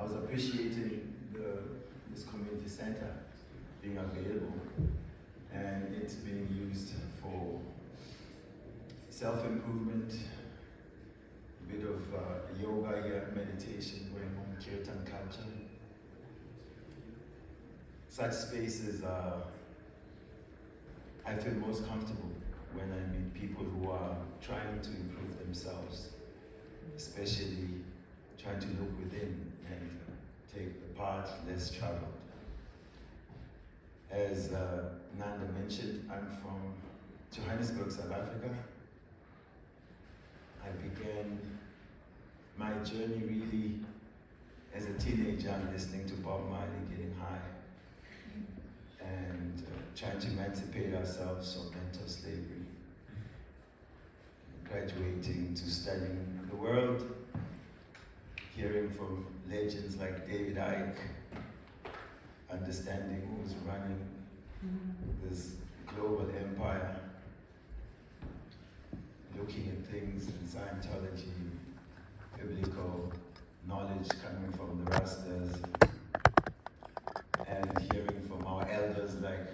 was appreciating this community center being available and it's being used for self-improvement, a bit of yoga here, meditation, going on, kirtan culture. Such spaces I feel most comfortable when I meet people who are trying to improve themselves, especially trying to look within and take the path less traveled. As Nanda mentioned, I'm from Johannesburg, South Africa. I began my journey really as a teenager, listening to Bob Marley, getting high, and trying to emancipate ourselves from mental slavery, graduating to studying the world, hearing from legends like David Icke, understanding who's running this global empire, looking at things in Scientology, biblical knowledge coming from the Rastas, and hearing from our elders like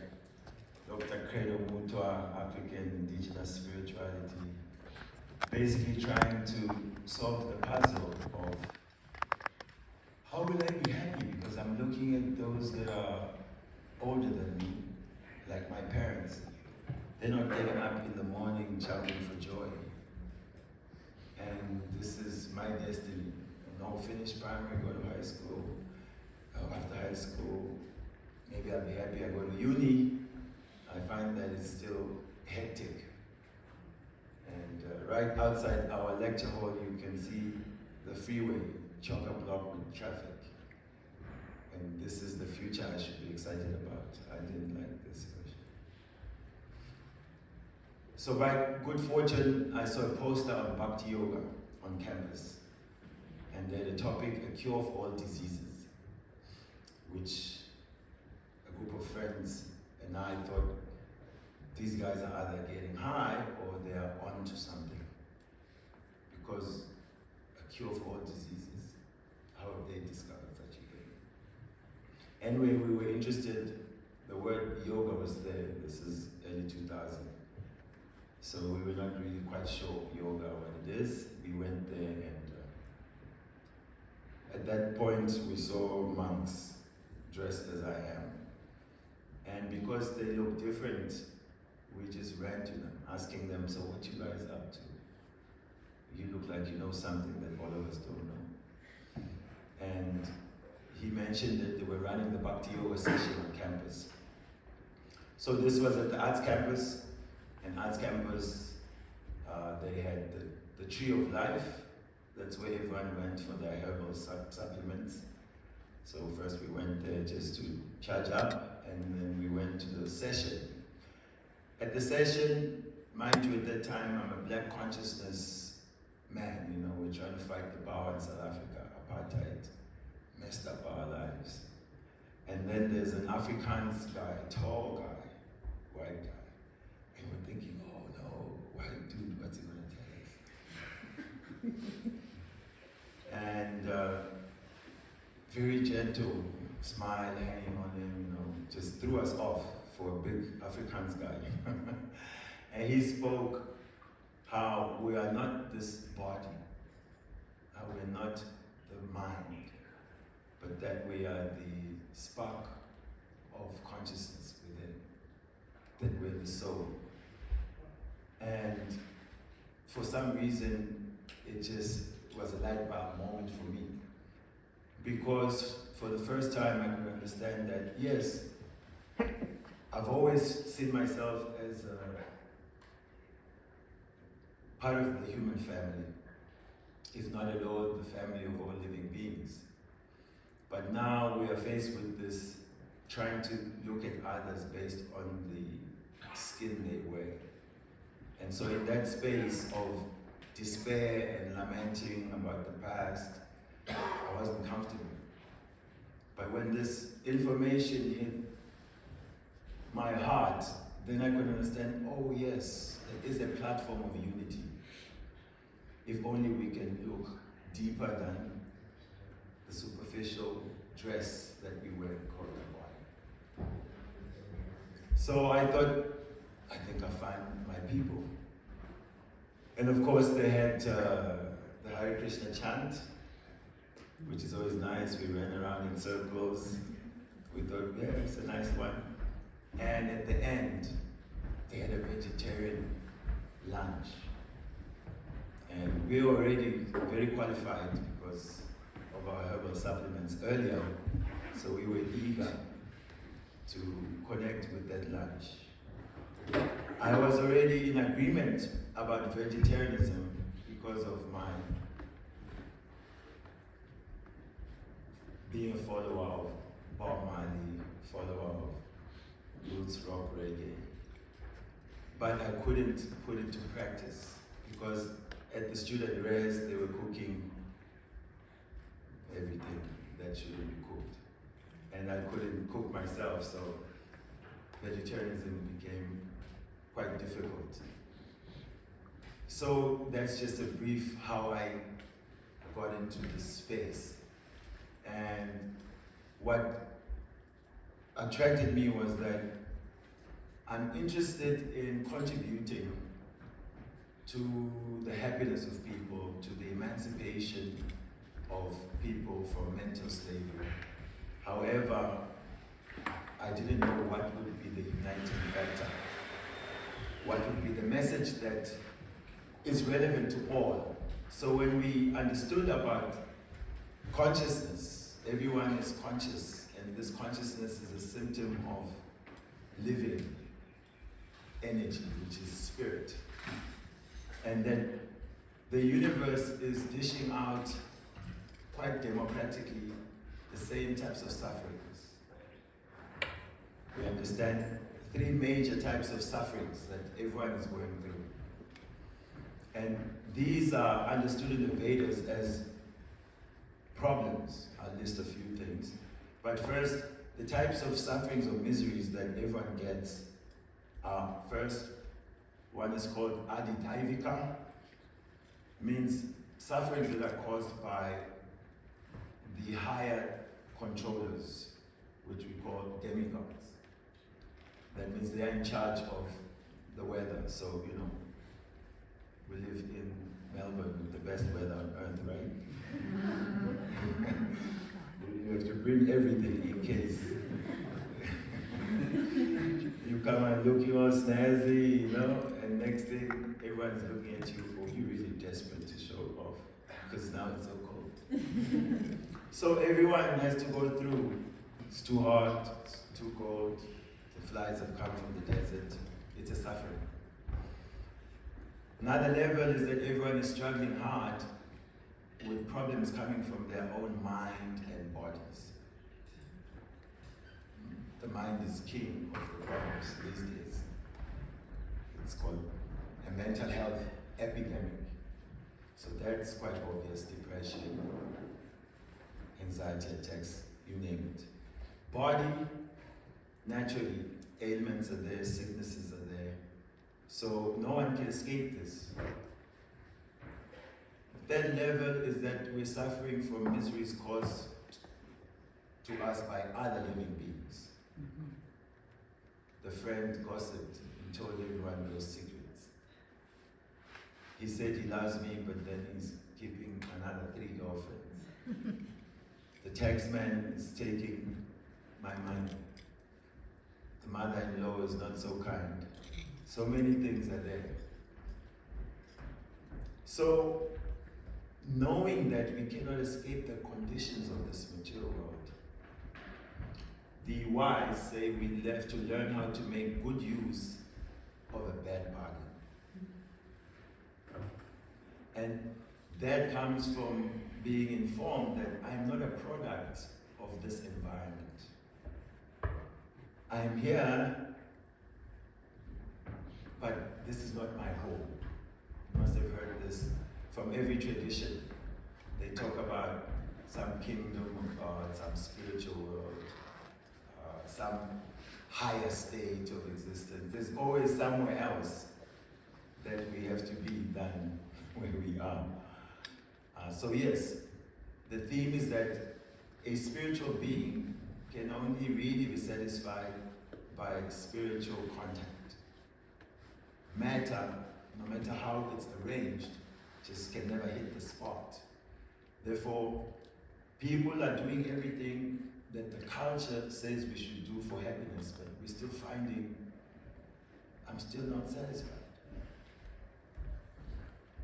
Dr. Credo Mutwa, African indigenous spirituality, basically trying to solve the puzzle of how will I be happy? Because I'm looking at those that are older than me, like my parents. They're not getting up in the morning jumping for joy. And this is my destiny. I'll finish primary, go to high school. After high school, maybe I'll be happy I go to uni. I find that it's still hectic. And right outside our lecture hall, you can see the freeway, chock-a-block with traffic. And this is the future I should be excited about. I didn't like this version. So by good fortune, I saw a poster on Bhakti Yoga on campus. And they had a topic, a cure for all diseases, which a group of friends and I thought these guys are either getting high or they are on to something. Because a cure for all diseases, how have they discovered such a thing? Anyway, we were interested, the word yoga was there, this is early 2000. So we were not really quite sure yoga what it is. We went there and at that point we saw monks dressed as I am. And because they look different, we just ran to them, asking them, so what you guys up to? You look like you know something that all of us don't know. And he mentioned that they were running the Bhakti Yoga session on campus. So this was at the Arts Campus, and Arts Campus, they had the Tree of Life. That's where everyone went for their herbal supplements. So first we went there just to charge up, and then we went to the session. At the session, mind you, at that time, I'm a black consciousness man, you know, we're trying to fight the power in South Africa, apartheid, messed up our lives. And then there's an Afrikaans guy, a tall guy, white guy. And we're thinking, oh no, white dude, what's he gonna tell us? And very gentle, smile hanging on him, you know, just threw us off for a big Afrikaans guy. And he spoke how we are not this body, how we're not the mind, but that we are the spark of consciousness within, that we're the soul. And for some reason, it just was a light bulb moment for me. Because for the first time I could understand that, yes, I've always seen myself as a part of the human family, if not at all the family of all living beings. But now we are faced with this, trying to look at others based on the skin they wear. And so in that space of despair and lamenting about the past, I wasn't comfortable. But when this information hit my heart, then I could understand, oh yes, there is a platform of unity. If only we can look deeper than the superficial official dress that we wear called a body. So I thought, I think I find my people. And of course they had the Hare Krishna chant, which is always nice. We ran around in circles. We thought, yeah, it's a nice one. And at the end, they had a vegetarian lunch. And we were already very qualified because of our herbal supplements earlier. So we were eager to connect with that lunch. I was already in agreement about vegetarianism because of my being a follower of Bob Marley, follower of roots rock reggae. But I couldn't put it to practice because at the student res they were cooking everything that shouldn't be cooked. And I couldn't cook myself, so vegetarianism became quite difficult. So that's just a brief how I got into this space. And what attracted me was that I'm interested in contributing to the happiness of people, to the emancipation of people from mental slavery. However, I didn't know what would be the uniting factor. What would be the message that is relevant to all. So when we understood about consciousness, everyone is conscious, and this consciousness is a symptom of living energy, which is spirit. And then the universe is dishing out quite democratically the same types of sufferings. We understand 3 major types of sufferings that everyone is going through. And these are understood in the Vedas as problems. I'll list a few things. But first, the types of sufferings or miseries that everyone gets are first, one is called adidaivika, means sufferings that are caused by the higher controllers, which we call demigods. That means they are in charge of the weather. So, you know, we live in Melbourne with the best weather on earth, right? You have to bring everything in case. You come and looking all snazzy, you know, and next thing everyone's looking at you, oh, you're really desperate to show off because now it's so cold. So everyone has to go through, it's too hot, it's too cold, the flies have come from the desert, it's a suffering. Another level is that everyone is struggling hard with problems coming from their own mind and bodies. The mind is king of the problems these days. It's called a mental health epidemic. So that's quite obvious: depression, anxiety attacks, you name it. Body, naturally, ailments are there, sicknesses are there. So no one can escape this. Third level is that we're suffering from miseries caused to us by other living beings. The friend gossiped and told everyone those secrets. He said he loves me, but then he's keeping another 3 girlfriends. The taxman is taking my money. The mother-in-law is not so kind. So many things are there. So, knowing that we cannot escape the conditions of this material world, the wise say we have to learn how to make good use of a bad bargain. And that comes from being informed that I'm not a product of this environment. I'm here, but this is not my home. You must have heard this from every tradition. They talk about some kingdom of God, some spiritual world, some higher state of existence. There's always somewhere else that we have to be than where we are. So yes, the theme is that a spiritual being can only really be satisfied by spiritual contact. Matter, no matter how it's arranged, just can never hit the spot. Therefore, people are doing everything that the culture says we should do for happiness, but we're still finding, I'm still not satisfied.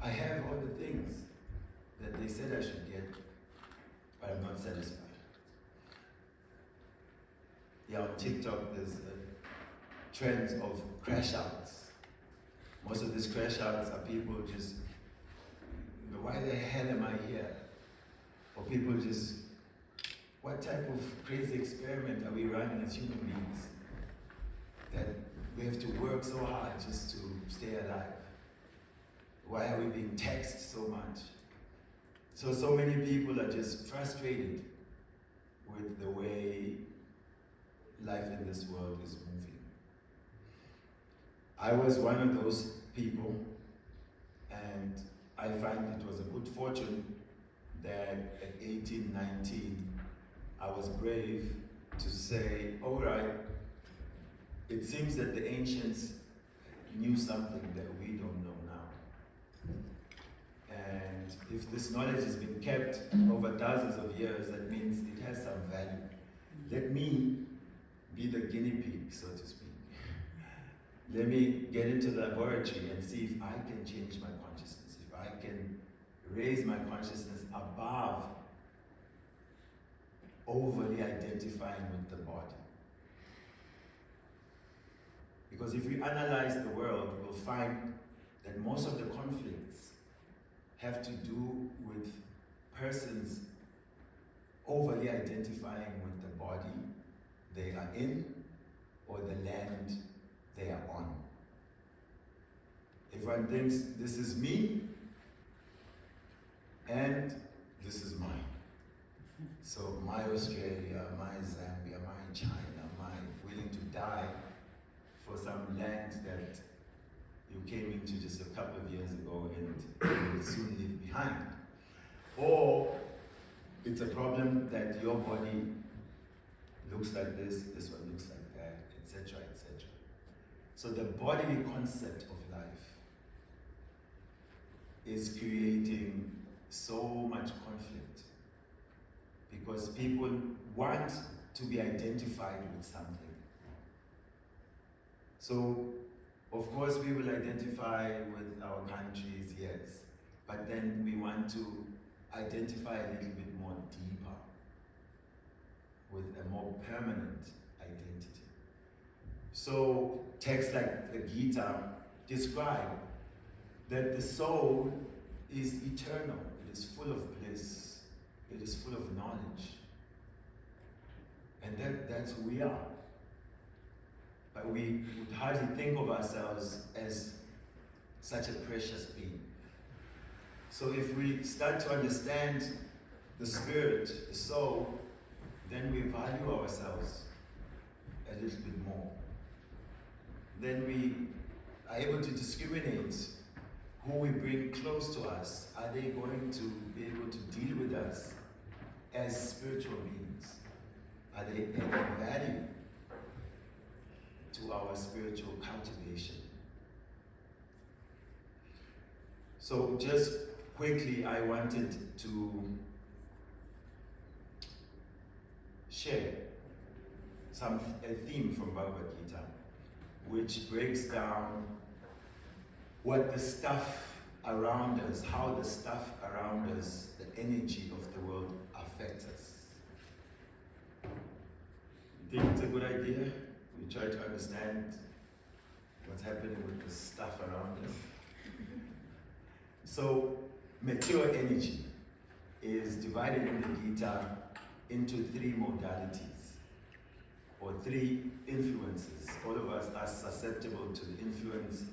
I have all the things that they said I should get, but I'm not satisfied. Yeah, on TikTok there's trends of crash outs. Most of these crash outs are people just, why the hell am I here? Or people just, what type of crazy experiment are we running as human beings? That we have to work so hard just to stay alive. Why are we being taxed so much? So many people are just frustrated with the way life in this world is moving. I was one of those people, and I find it was a good fortune that at 18, 19, I was brave to say, all right, it seems that the ancients knew something that we don't know now. And if this knowledge has been kept over dozens of years, that means it has some value. Let me be the guinea pig, so to speak. Let me get into the laboratory and see if I can change my consciousness, if I can raise my consciousness above overly identifying with the body. Because if we analyze the world, we'll find that most of the conflicts have to do with persons overly identifying with the body they are in or the land they are on. Everyone thinks this is me and this is mine. So my Australia, my Zambia, my China, my willing to die for some land that you came into just a couple of years ago and you will soon leave behind. Or it's a problem that your body looks like this one looks like that, etc., etc. So the bodily concept of life is creating so much conflict because people want to be identified with something. So, of course, we will identify with our countries, yes, but then we want to identify a little bit more deeper with a more permanent identity. So, texts like the Gita describe that the soul is eternal, it is full of bliss, it is full of knowledge. And that's who we are. But we would hardly think of ourselves as such a precious being. So if we start to understand the spirit, the soul, then we value ourselves a little bit more. Then we are able to discriminate who we bring close to us. Are they going to be able to deal with us as spiritual beings? Are they adding value to our spiritual cultivation? So just quickly, I wanted to share a theme from Bhagavad Gita, which breaks down what the stuff around us, how the stuff around us, the energy of the world affects us. You think it's a good idea? We try to understand what's happening with the stuff around us. So, material energy is divided in the Gita into three modalities, or three influences. All of us are susceptible to the influence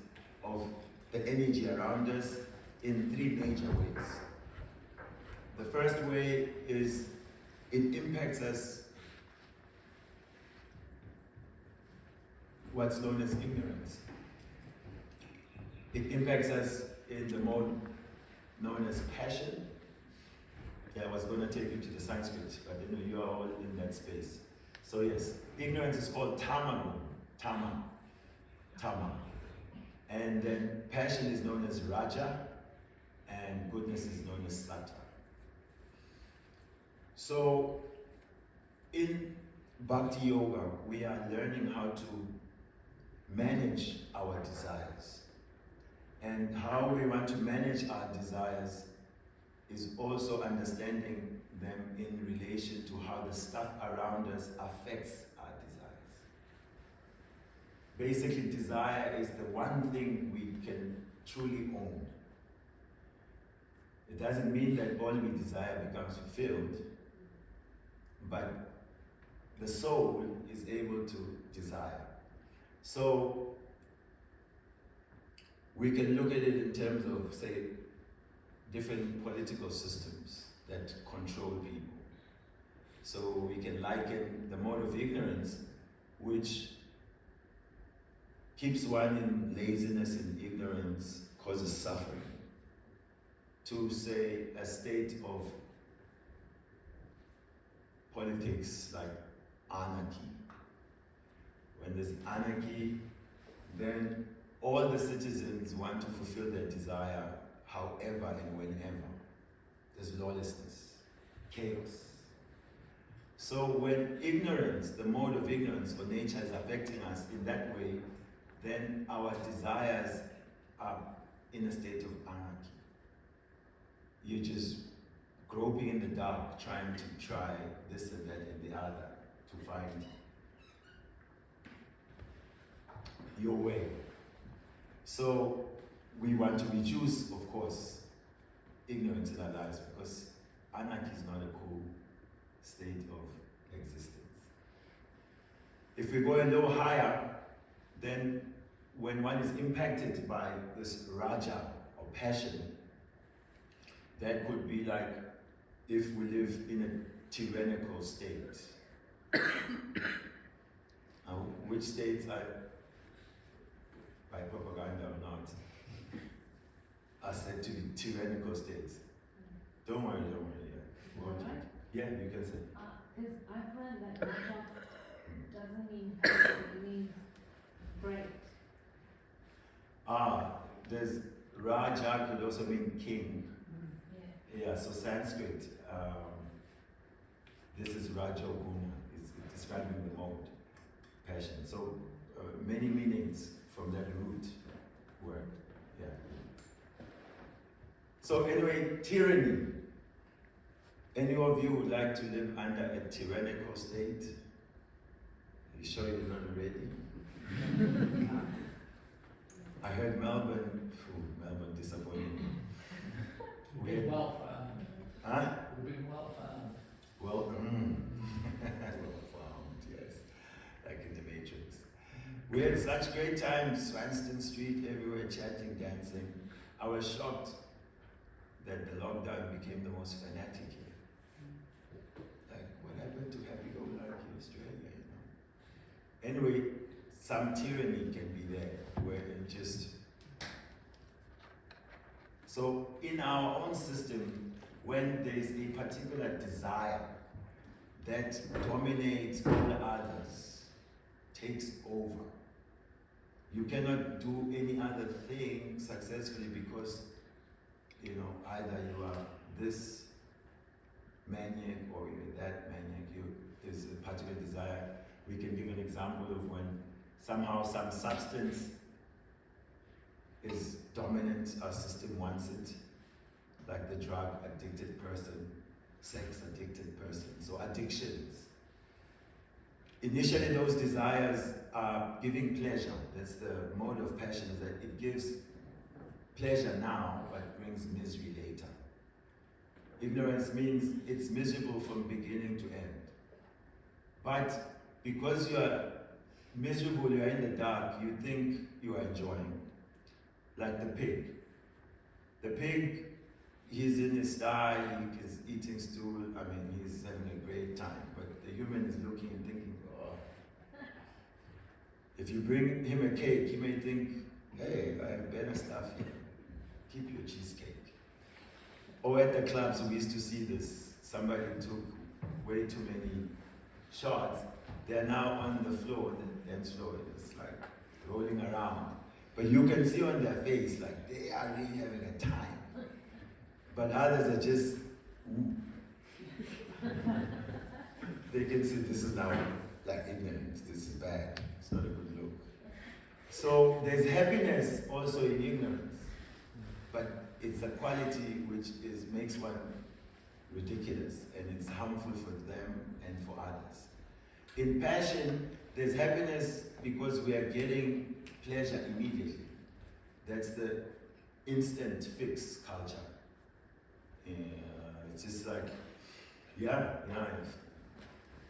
of the energy around us in three major ways. The first way is it impacts us what's known as ignorance. It impacts us in the mode known as passion. Yeah, I was going to take you to the Sanskrit, but you all in that space. So yes, ignorance is called tama. And then passion is known as raja, and goodness is known as sattva. So in Bhakti Yoga, we are learning how to manage our desires. And how we want to manage our desires is also understanding them in relation to how the stuff around us affects our desires. Basically, desire is the one thing we can truly own. It doesn't mean that all we desire becomes fulfilled, but the soul is able to desire. So we can look at it in terms of, say, different political systems that control people. So we can liken the mode of ignorance, which keeps one in laziness and ignorance, causes suffering, to, say, a state of politics like anarchy. When there's anarchy, then all the citizens want to fulfill their desire however and whenever. There's lawlessness, chaos. So when ignorance, the mode of ignorance or nature is affecting us in that way, then our desires are in a state of anarchy. You're just groping in the dark, trying to try this and that and the other to find your way. So we want to reduce, of course, ignorance in our lives, because anarchy is not a cool state of existence. If we go a little higher, then when one is impacted by this raja or passion, that could be like if we live in a tyrannical state. Which states are, by propaganda or not, are said to be tyrannical states? Don't worry, yeah, you can say. Because I've learned that raja doesn't mean passion, it means great. There's raja could also mean king. Yeah. So Sanskrit, this is Raja Guna, it's describing the mode, passion. So many meanings from that root word, yeah. So anyway, tyranny. Any of you would like to live under a tyrannical state? Are you sure you're not ready? I heard Melbourne disappointed me. We've been well found. Huh? We've been well found. Well, well found, yes. Like in the Matrix. We had such great times, Swanston Street, everywhere, chatting, dancing. I was shocked that the lockdown became the most fanatic here. Like, what happened to happy-go-lucky Australia, you know? Anyway, some tyranny can be there, where it just... So in our own system, when there is a particular desire that dominates all others, takes over, you cannot do any other thing successfully because, you know, either you are this maniac or you're that maniac. There's a particular desire. We can give an example of when somehow some substance is dominant, our system wants it, like the drug addicted person, sex addicted person. So addictions. Initially those desires are giving pleasure. That's the mode of passion, is that it gives pleasure now, but brings misery later. Ignorance means it's miserable from beginning to end. But because you are miserable, you are in the dark, you think you are enjoying. Like the pig. The pig, he's in his sty, he is eating stool, he's having a great time. But the human is looking and thinking, oh. If you bring him a cake, he may think, hey, I have better stuff here. Keep your cheesecake. Or at the clubs, we used to see this. Somebody took way too many shots, they're now on the floor, the dance floor, it's like rolling around. But you can see on their face, like they are really having a time. But others are just, ooh. They can see this is now like ignorance, this is bad, it's not a good look. So there's happiness also in ignorance, but it's a quality which makes one ridiculous, and it's harmful for them and for others. In passion, there's happiness because we are getting pleasure immediately. That's the instant fix culture. It's just like,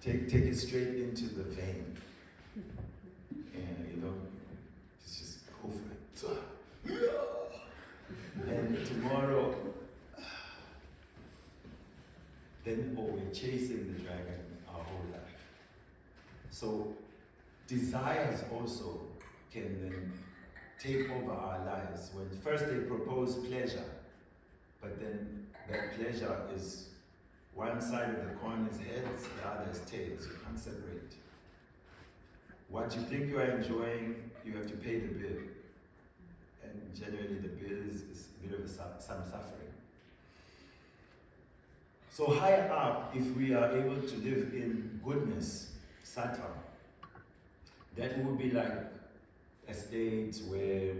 take it straight into the vein. And just go for it. And tomorrow, then we're chasing the dragon our whole life. So desires also can then take over our lives. When first they propose pleasure, but then that pleasure is one side of the coin is heads, the other is tails. You can't separate. What you think you are enjoying, you have to pay the bill. And generally the bill is a bit of some suffering. So higher up, if we are able to live in goodness, sattva, that would be like a state where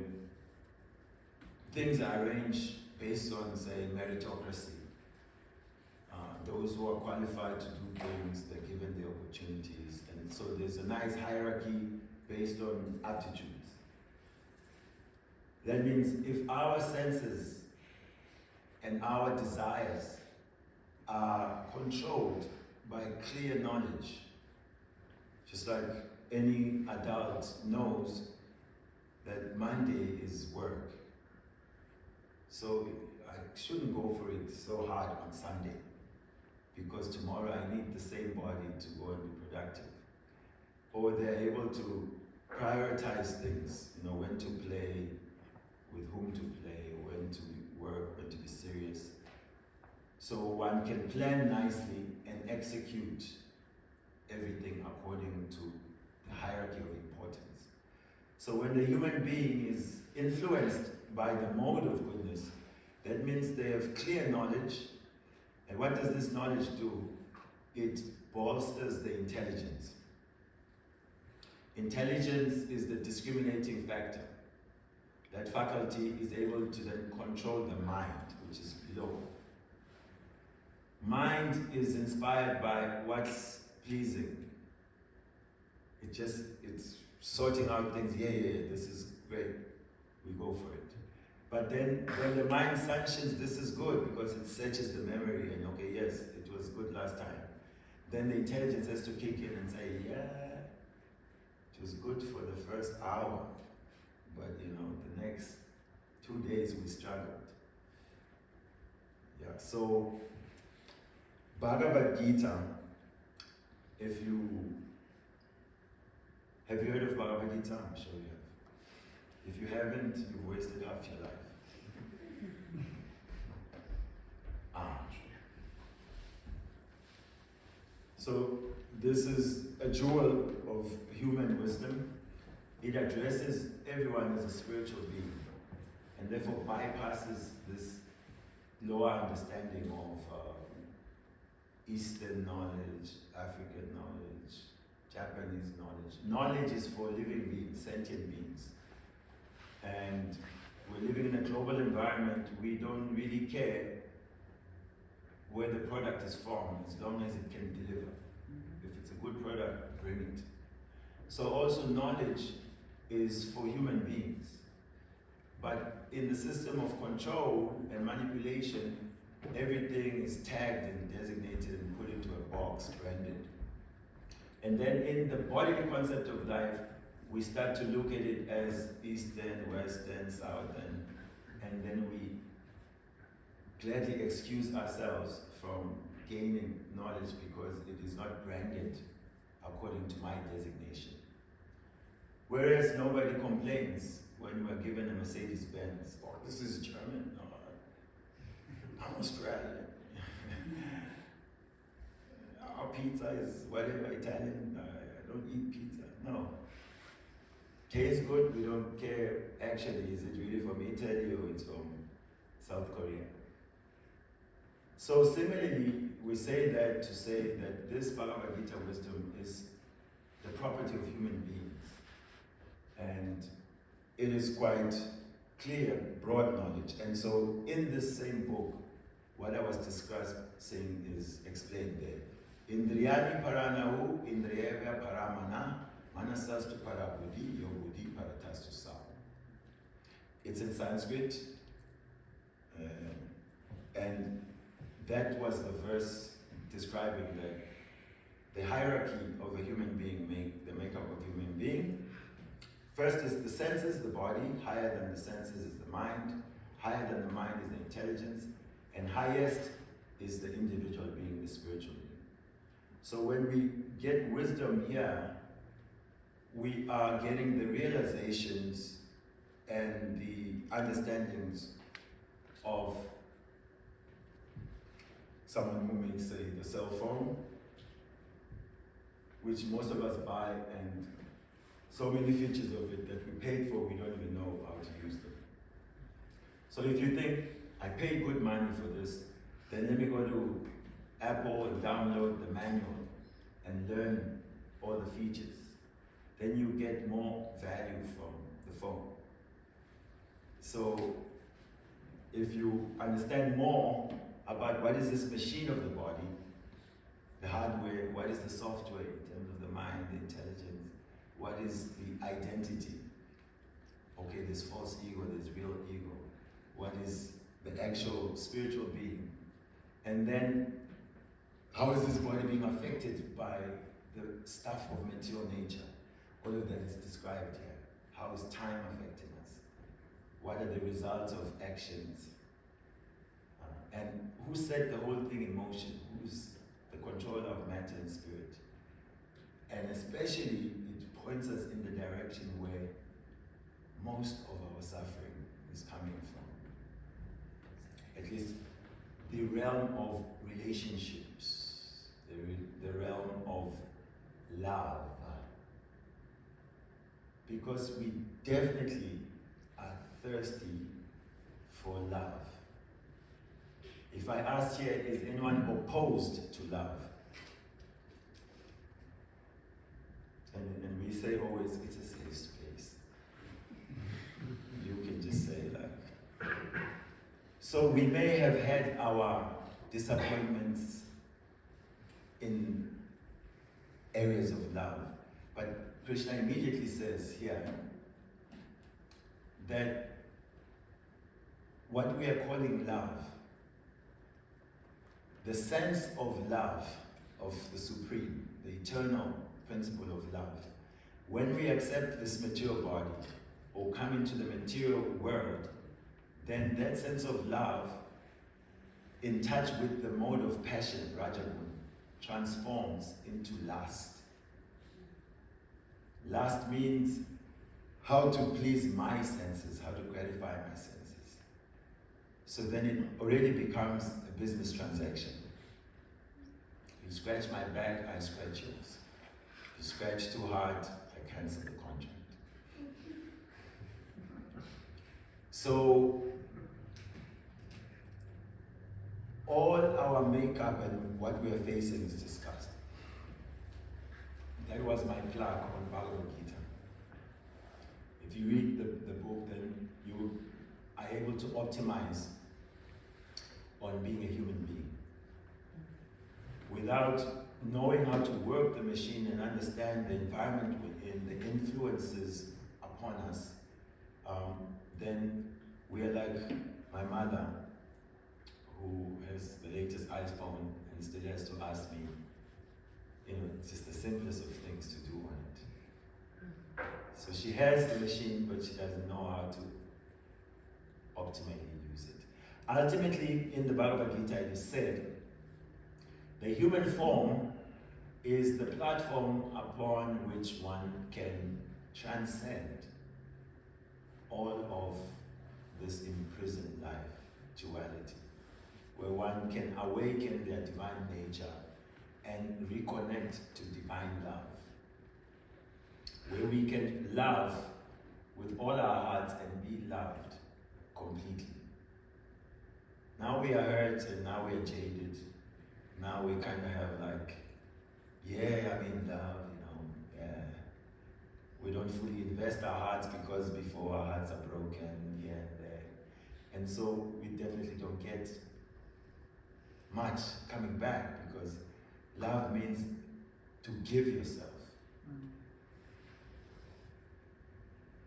things are arranged based on, say, meritocracy. Those who are qualified to do things, they're given the opportunities. And so there's a nice hierarchy based on aptitudes. That means if our senses and our desires are controlled by clear knowledge, just like any adult knows that Monday is work. So I shouldn't go for it so hard on Sunday, because tomorrow I need the same body to go and be productive. Or they're able to prioritize things, when to play, with whom to play, when to work, when to be serious. So one can plan nicely and execute everything according to the hierarchy of importance. So when the human being is influenced by the mode of goodness, that means they have clear knowledge. And what does this knowledge do? It bolsters the intelligence. Intelligence is the discriminating factor. That faculty is able to then control the mind, which is below. Mind is inspired by what's pleasing. It's sorting out things, this is great, we go for it. But then when the mind sanctions this is good because it searches the memory and okay, yes, it was good last time. Then the intelligence has to kick in and say, it was good for the first hour, but the next 2 days we struggled. So Bhagavad Gita, have you heard of Bhagavad Gita? I'm sure you have. If you haven't, you've wasted half your life. So this is a jewel of human wisdom. It addresses everyone as a spiritual being, and therefore bypasses this lower understanding of Eastern knowledge, African knowledge, Japanese knowledge. Knowledge is for living beings, sentient beings. And we're living in a global environment. We don't really care where the product is from, as long as it can deliver. If it's a good product, bring it. So also knowledge is for human beings. But in the system of control and manipulation, everything is tagged and designated and put into a box, branded. And then in the bodily concept of life, we start to look at it as Eastern, Western, Southern, and then we gladly excuse ourselves from gaining knowledge because it is not branded according to my designation. Whereas nobody complains when we're given a Mercedes-Benz. Oh, this is German. No, I'm Australian. pizza is whatever Italian. I don't eat pizza. No. Tastes good, we don't care. Actually, is it really from Italy or it's from South Korea? So similarly, we say that to say that this Bhagavad Gita wisdom is the property of human beings. And it is quite clear, broad knowledge. And so in this same book, what I was discussing is explained there. Indriyani paranahu, indriyavya paramana, manasastu parabudhi, yobudhi paratastu sa. It's in Sanskrit. And that was the verse describing the hierarchy of a human being, the makeup of a human being. First is the senses, the body. Higher than the senses is the mind. Higher than the mind is the intelligence. And highest is the individual being, the spiritual being. So when we get wisdom here, we are getting the realizations and the understandings of someone who makes, say, the cell phone, which most of us buy, and so many features of it that we paid for, we don't even know how to use them. So if you think, I paid good money for this, then let me go to Apple and download the manual and learn all the features. Then you get more value from the phone. So if you understand more about what is this machine of the body, the hardware, what is the software in terms of the mind, the intelligence, what is the identity? Okay, there's false ego, there's real ego. What is the actual spiritual being? And then, how is this body being affected by the stuff of material nature? All of that is described here. How is time affecting us? What are the results of actions? And who set the whole thing in motion? Who's the controller of matter and spirit? And especially, it points us in the direction where most of our suffering is coming from. At least the realm of relationships, the realm of love. Because we definitely are thirsty for love. If I asked here, is anyone opposed to love? And we say always, it's a safe space. You can just say like. So we may have had our disappointments in areas of love, but Krishna immediately says here that what we are calling love, the sense of love, of the Supreme, the eternal principle of love, when we accept this material body or come into the material world, then that sense of love, in touch with the mode of passion, Rajagun, transforms into lust. Lust means how to please my senses, how to gratify my senses. So then it already becomes a business transaction. You scratch my back, I scratch yours. You scratch too hard, I cancel the contract. So all our makeup and what we are facing is discussed. That was my plug on Bhagavad Gita. If you read the book, then you are able to optimize on being a human being. Without knowing how to work the machine and understand the environment within, the influences upon us, then we are like my mother, who has the latest iPhone and still has to ask me, it's just the simplest of things to do on it. So she has the machine, but she doesn't know how to optimally use it. Ultimately, in the Bhagavad Gita, it is said, the human form is the platform upon which one can transcend all of this imprisoned life, duality, where one can awaken their divine nature and reconnect to divine love, where we can love with all our hearts and be loved completely. Now we are hurt and now we are jaded. Now we kind of have like, yeah, I'm in love, yeah. We don't fully invest our hearts because before our hearts are broken, yeah, there. And so we definitely don't get much coming back, because love means to give yourself.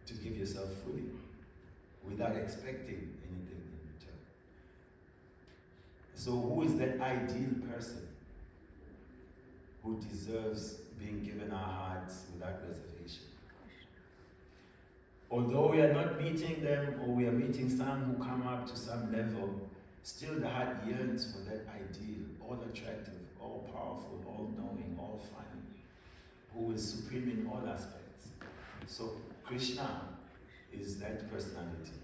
To give yourself fully, without expecting anything in return. So who is that ideal person who deserves being given our hearts without reservation? Although we are not meeting them, or we are meeting some who come up to some level, still the heart yearns for that ideal, all attractive, all powerful, all knowing, all funny, who is supreme in all aspects. So Krishna is that personality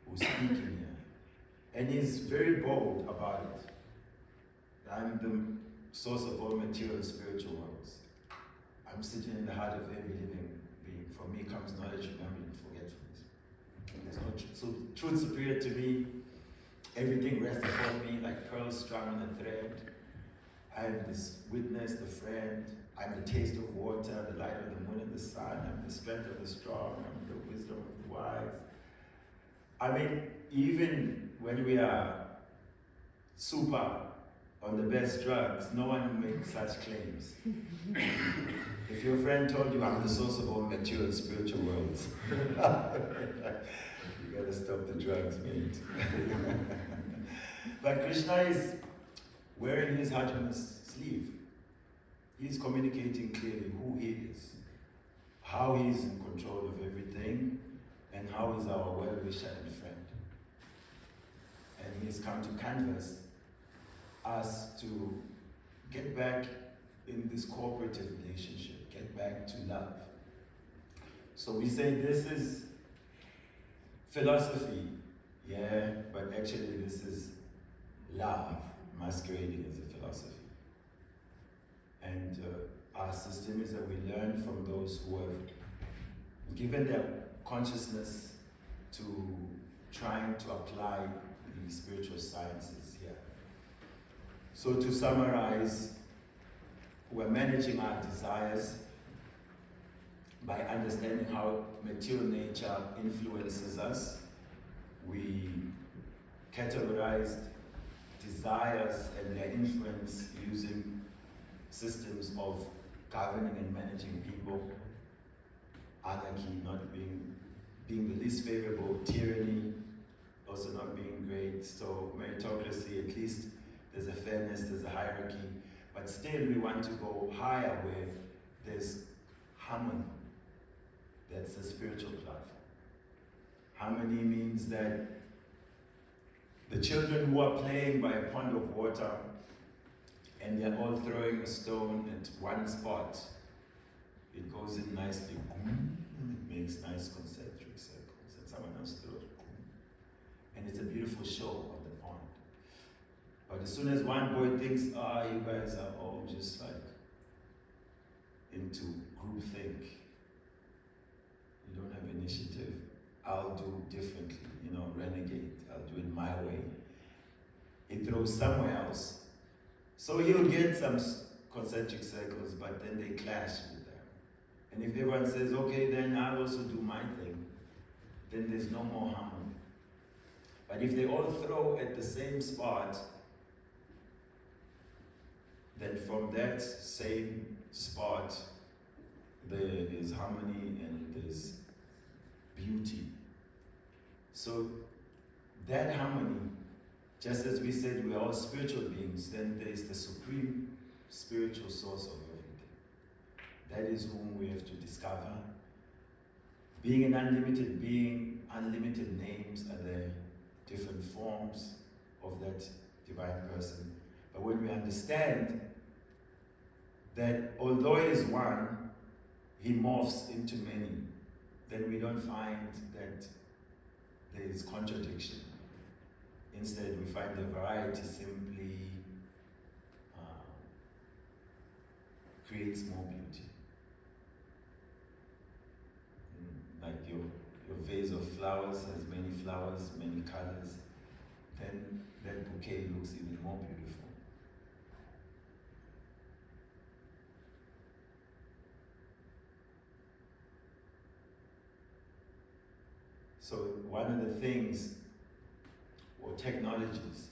who's speaking here. And he's very bold about it. I'm the source of all material and spiritual worlds. I'm sitting in the heart of every living being. From me comes knowledge, memory, and forgetfulness. There's no so truth superior to me. Everything rests upon me like pearls strung on a thread. I am this witness, the friend. I'm the taste of water, the light of the moon and the sun. I'm the strength of the strong. I'm the wisdom of the wise. I mean, even when we are super on the best drugs, no one makes such claims. If your friend told you, I'm the source of all material and spiritual worlds, you gotta stop the drugs, mate. But Krishna is wearing his heart on his sleeve. He's communicating clearly who he is, how he is in control of everything, and how he's our well-wisher and friend. And he's come to canvas us to get back in this cooperative relationship, get back to love. So we say this is philosophy, yeah, but actually this is love masquerading as a philosophy. And our system is that we learn from those who have given their consciousness to trying to apply the spiritual sciences here. So to summarize, we're managing our desires by understanding how material nature influences us. We categorized desires and their influence using systems of governing and managing people, anarchy not being the least favorable, tyranny also not being great. So meritocracy, at least there's a fairness, there's a hierarchy, but still we want to go higher where there's harmony. That's the spiritual platform. Harmony means that the children who are playing by a pond of water and they're all throwing a stone at one spot, it goes in nicely, and it makes nice concentric circles, and someone else throws, and it's a beautiful show on the pond. But as soon as one boy thinks, you guys are all just like into groupthink, you don't have initiative, I'll do differently, renegade, I'll do it my way. He throws somewhere else. So he'll get some concentric circles, but then they clash with them. And if everyone says, okay, then I'll also do my thing, then there's no more harmony. But if they all throw at the same spot, then from that same spot, there is harmony and there's beauty. So that harmony, just as we said we're all spiritual beings, then there is the supreme spiritual source of everything. That is whom we have to discover. Being an unlimited being, unlimited names are the different forms of that divine person. But when we understand that although he is one, he morphs into many, then we don't find that there is contradiction. Instead, we find the variety simply creates more beauty. Like your vase of flowers has many flowers, many colors, then that bouquet looks even more beautiful. So one of the things, or technologies,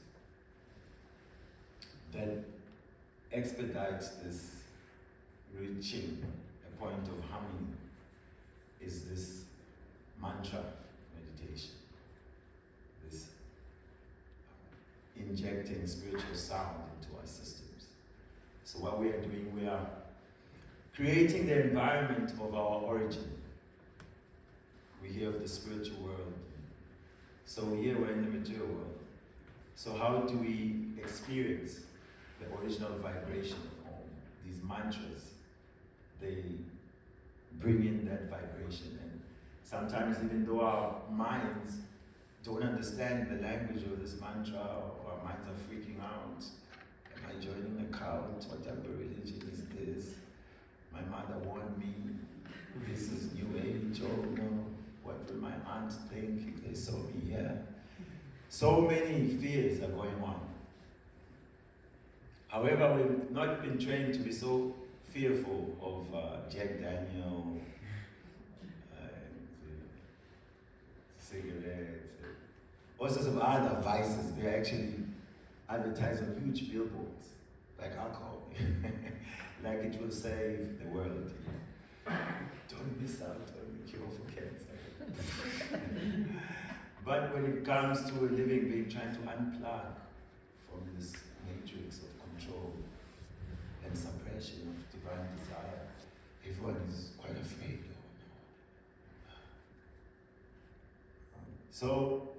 that expedites this reaching a point of harmony is this mantra meditation, this injecting spiritual sound into our systems. So what we are doing, we are creating the environment of our origin. We hear of the spiritual world. So here we're in the material world. So how do we experience the original vibration of Om? These mantras, they bring in that vibration. And sometimes even though our minds don't understand the language of this mantra, or our minds are freaking out, am I joining a cult? What type of religion is this? My mother warned me, this is New Age, oh no. What will my aunt think if they saw me here? So many fears are going on. However, we've not been trained to be so fearful of Jack Daniel, cigarettes, all sorts of other vices. They actually advertise on huge billboards, like alcohol, like it will save the world. Don't miss out on the cure for cancer. But when it comes to a living being trying to unplug from this matrix of control and suppression of divine desire, everyone is quite afraid. So,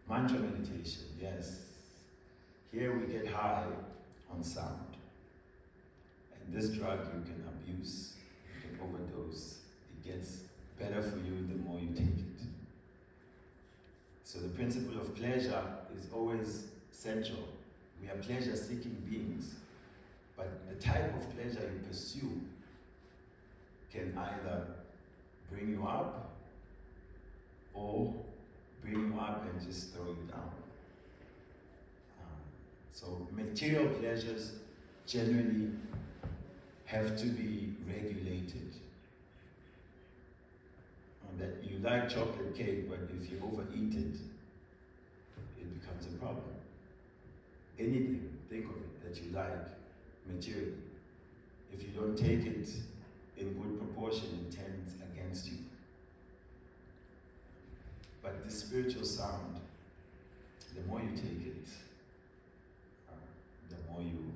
mantra meditation, yes. Here we get high on sound. And this drug you can abuse, you can overdose. It gets better for you the more you take it. So the principle of pleasure is always central. We are pleasure-seeking beings, but the type of pleasure you pursue can either bring you up or bring you up and just throw you down. So material pleasures generally have to be regulated. That you like chocolate cake, but if you overeat it, it becomes a problem. Anything, think of it, that you like materially. If you don't take it in good proportion, it tends against you. But the spiritual sound, the more you take it, the more you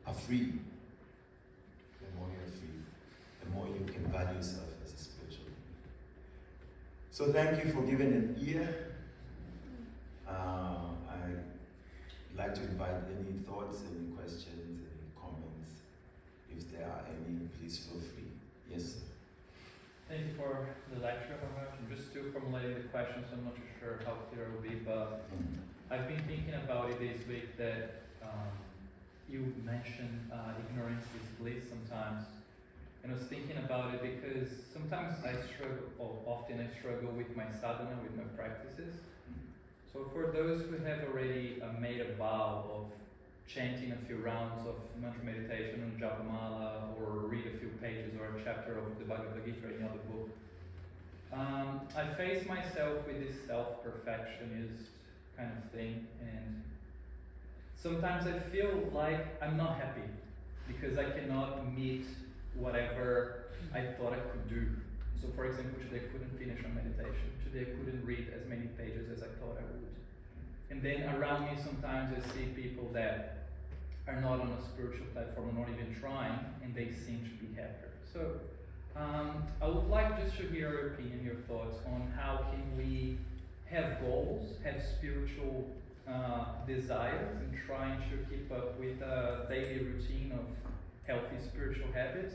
are free. The more you're free, the more you can value yourself as a spiritual being. So thank you for giving an ear. I'd like to invite any thoughts, any questions, any comments. If there are any, please feel free. Yes, sir. Thank you for the lecture, Maharaj. I'm just still formulating the questions. I'm not too sure how clear it will be, but I've been thinking about it this week that you mentioned ignorance is bliss sometimes. And I was thinking about it because sometimes I struggle, or often I struggle with my sadhana, with my practices. So for those who have already made a vow of chanting a few rounds of mantra meditation on Japamala, or read a few pages or a chapter of the Bhagavad Gita or any other book, I face myself with this self-perfectionist kind of thing, and sometimes I feel like I'm not happy because I cannot meet whatever I thought I could do. So for example, today I couldn't finish a meditation. Today I couldn't read as many pages as I thought I would. And then around me sometimes I see people that are not on a spiritual platform, or not even trying, and they seem to be happier. So I would like just to hear your opinion, your thoughts on how can we have goals, have spiritual desires, and trying to keep up with a daily routine of healthy spiritual habits,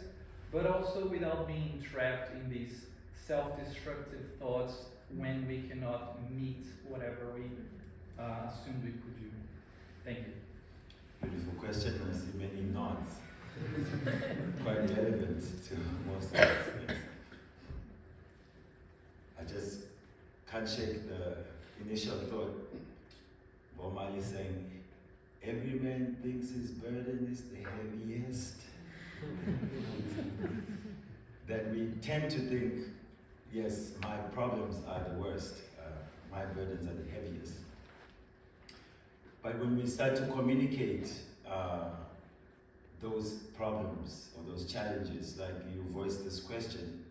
but also without being trapped in these self-destructive thoughts when we cannot meet whatever we assumed we could do. Thank you. Beautiful question. I see many nods. quite relevant to most of us. I just can't shake the initial thought. Bob Marley saying, every man thinks his burden is the heaviest. That we tend to think, yes, my problems are the worst, my burdens are the heaviest. But when we start to communicate those problems or those challenges, like you voiced this question,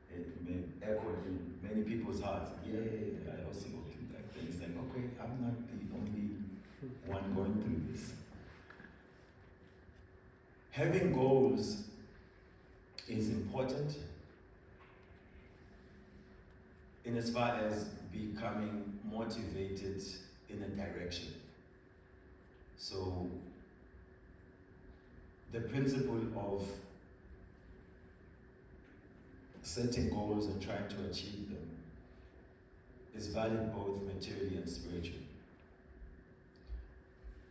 it may echo in many people's hearts. Yeah, I also go through that thing. It's like, okay, I'm not the only one going through this. Having goals is important in as far as becoming motivated in a direction. So the principle of setting goals and trying to achieve them is valid both materially and spiritually.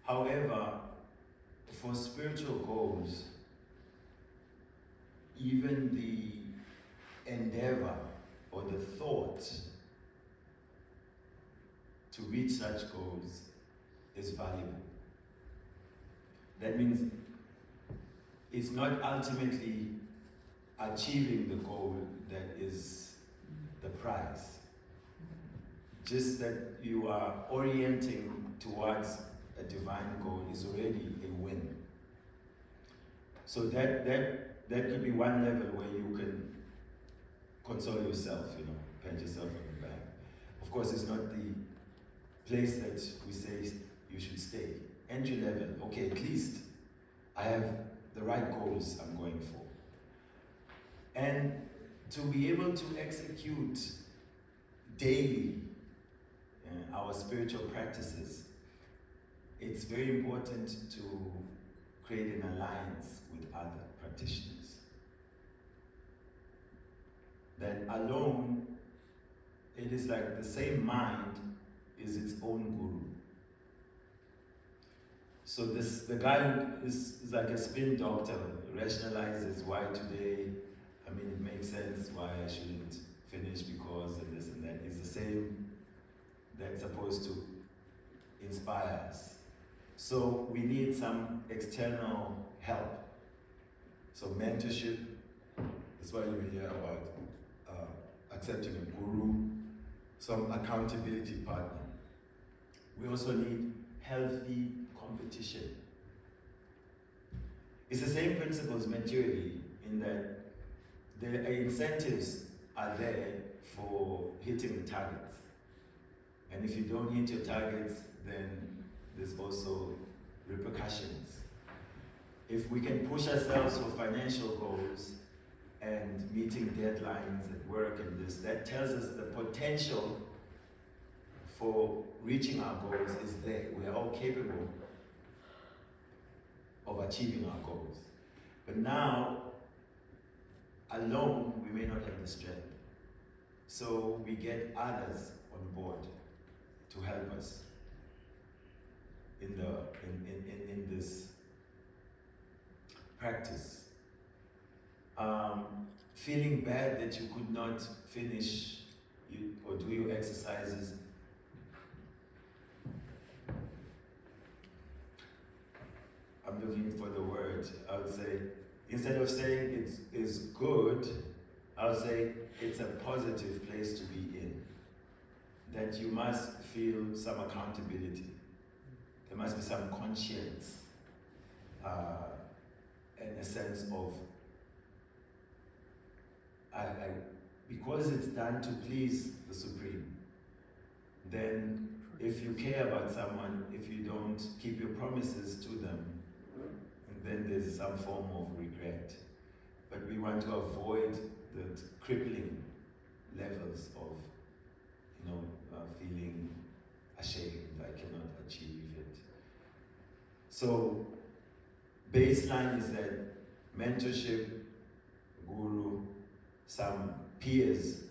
However, for spiritual goals, even the endeavor or the thought to reach such goals is valuable. That means it's not ultimately achieving the goal that is the prize. Just that you are orienting towards a divine goal is already a win. So that could be one level where you can console yourself, pat yourself on the back. Of course, it's not the place that we say you should stay. Entry level, okay, at least I have the right goals I'm going for. And to be able to execute daily our spiritual practices, it's very important to create an alliance with other practitioners. That alone, it is like the same mind is its own guru. So the guy who is like a spin doctor, rationalizes why today, it makes sense why I shouldn't finish because and this and that, is the same that's supposed to inspire us. So we need some external help. So mentorship, that's why you hear about accepting a guru, some accountability partner. We also need healthy competition. It's the same principles materially in that the incentives are there for hitting the targets. And if you don't hit your targets, then there's also repercussions. If we can push ourselves for financial goals and meeting deadlines at work and this, that tells us the potential for reaching our goals is there. We are all capable of achieving our goals. But now, alone, we may not have the strength. So we get others on board to help us in this practice. Feeling bad that you could not finish or do your exercises. I'm looking for the word. I would say, instead of saying it's good, I would say it's a positive place to be in. That you must feel some accountability. There must be some conscience and a sense of, because it's done to please the Supreme, then if you care about someone, if you don't keep your promises to them, then there's some form of regret. But we want to avoid the crippling levels of, feeling ashamed, I cannot achieve it. So, baseline is that mentorship, guru, some peers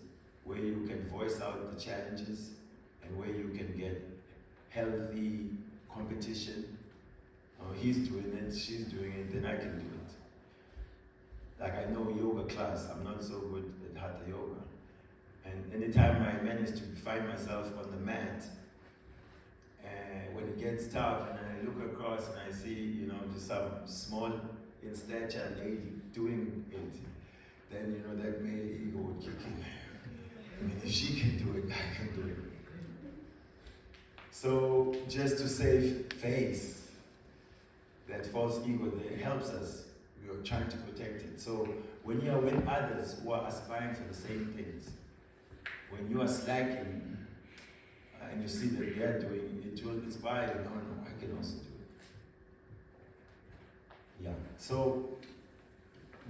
where you can voice out the challenges and where you can get healthy competition. He's doing it, she's doing it, then I can do it. class. I'm not so good at Hatha Yoga. And anytime I manage to find myself on the mat, and when it gets tough and I look across and I see, just some small in stature lady doing it, then, that male ego would kick in. I mean, if she can do it, I can do it. So just to save face, that false ego there helps us. We are trying to protect it. So when you are with others who are aspiring for the same things, when you are slacking and you see that they are doing it, will inspire you. No, I can also do it. Yeah. So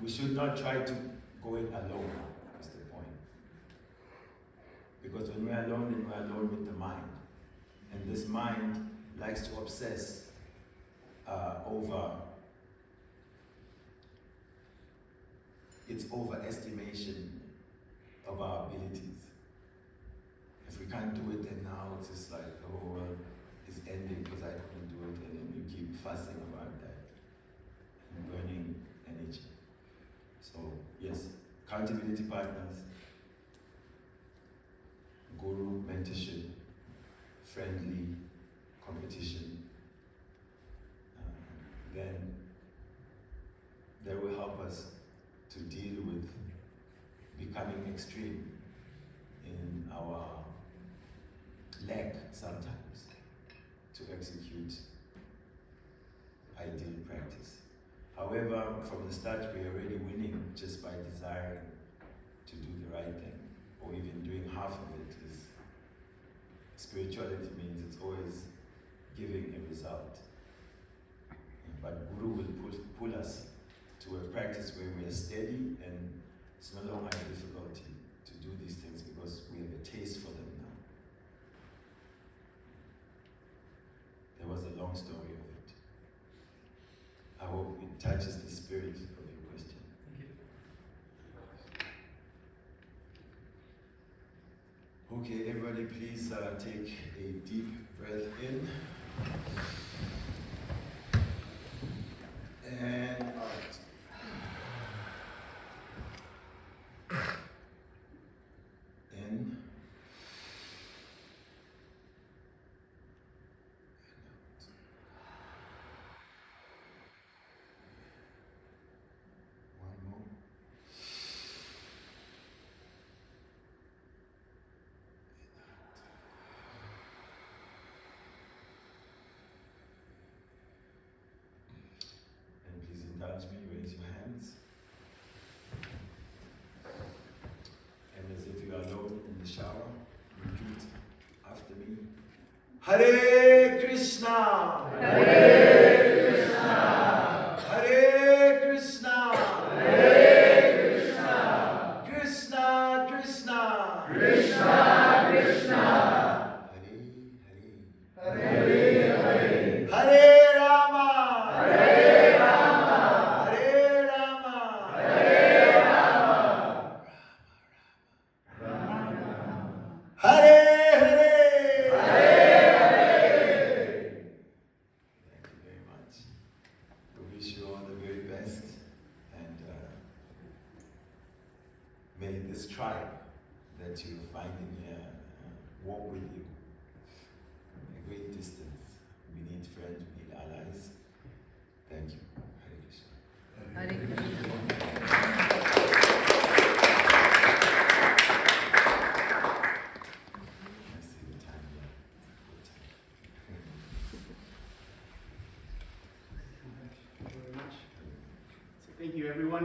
we should not try to go it alone. Is the point. Because when we are alone, then we are alone with the mind. And this mind likes to obsess over its overestimation of our abilities. If we can't do it, then now it's just like, oh, well, it's ending because I couldn't do it, and then you keep fussing about that and burning energy. So, yes, accountability partners, guru, mentorship, friendly competition, then that will help us to deal with becoming extreme in our lack sometimes to execute ideal practice. However, from the start we are already winning just by desiring to do the right thing, or even doing half of it. Is spirituality means it's always giving a result. But Guru will pull us to a practice where we are steady and it's no longer a difficulty to do these things because we have a taste for them now. There was a long story of it. I hope it touches the spirit of your question. Thank you. Okay, everybody please take a deep breath in. And out. In. One more. And please indulge me, raise your hands. And as if you are alone in the shower, repeat after me. Hare Krishna! Hare Krishna! Hare Krishna! Hare Krishna! Krishna Krishna! Krishna Krishna! Hare Hare! Hare Hare! Hare Rama! Hare Rama! Hare Rama! Hare Rama! Hare Hare! Hare Hare! Thank you very much. We wish you all the very best, and may this tribe that you're finding here walk with you a great distance. We need friends, we need allies. Thank you. Hare Krishna. Hare Krishna. I see the time here. Good time. Thank you very much. So thank you, everyone.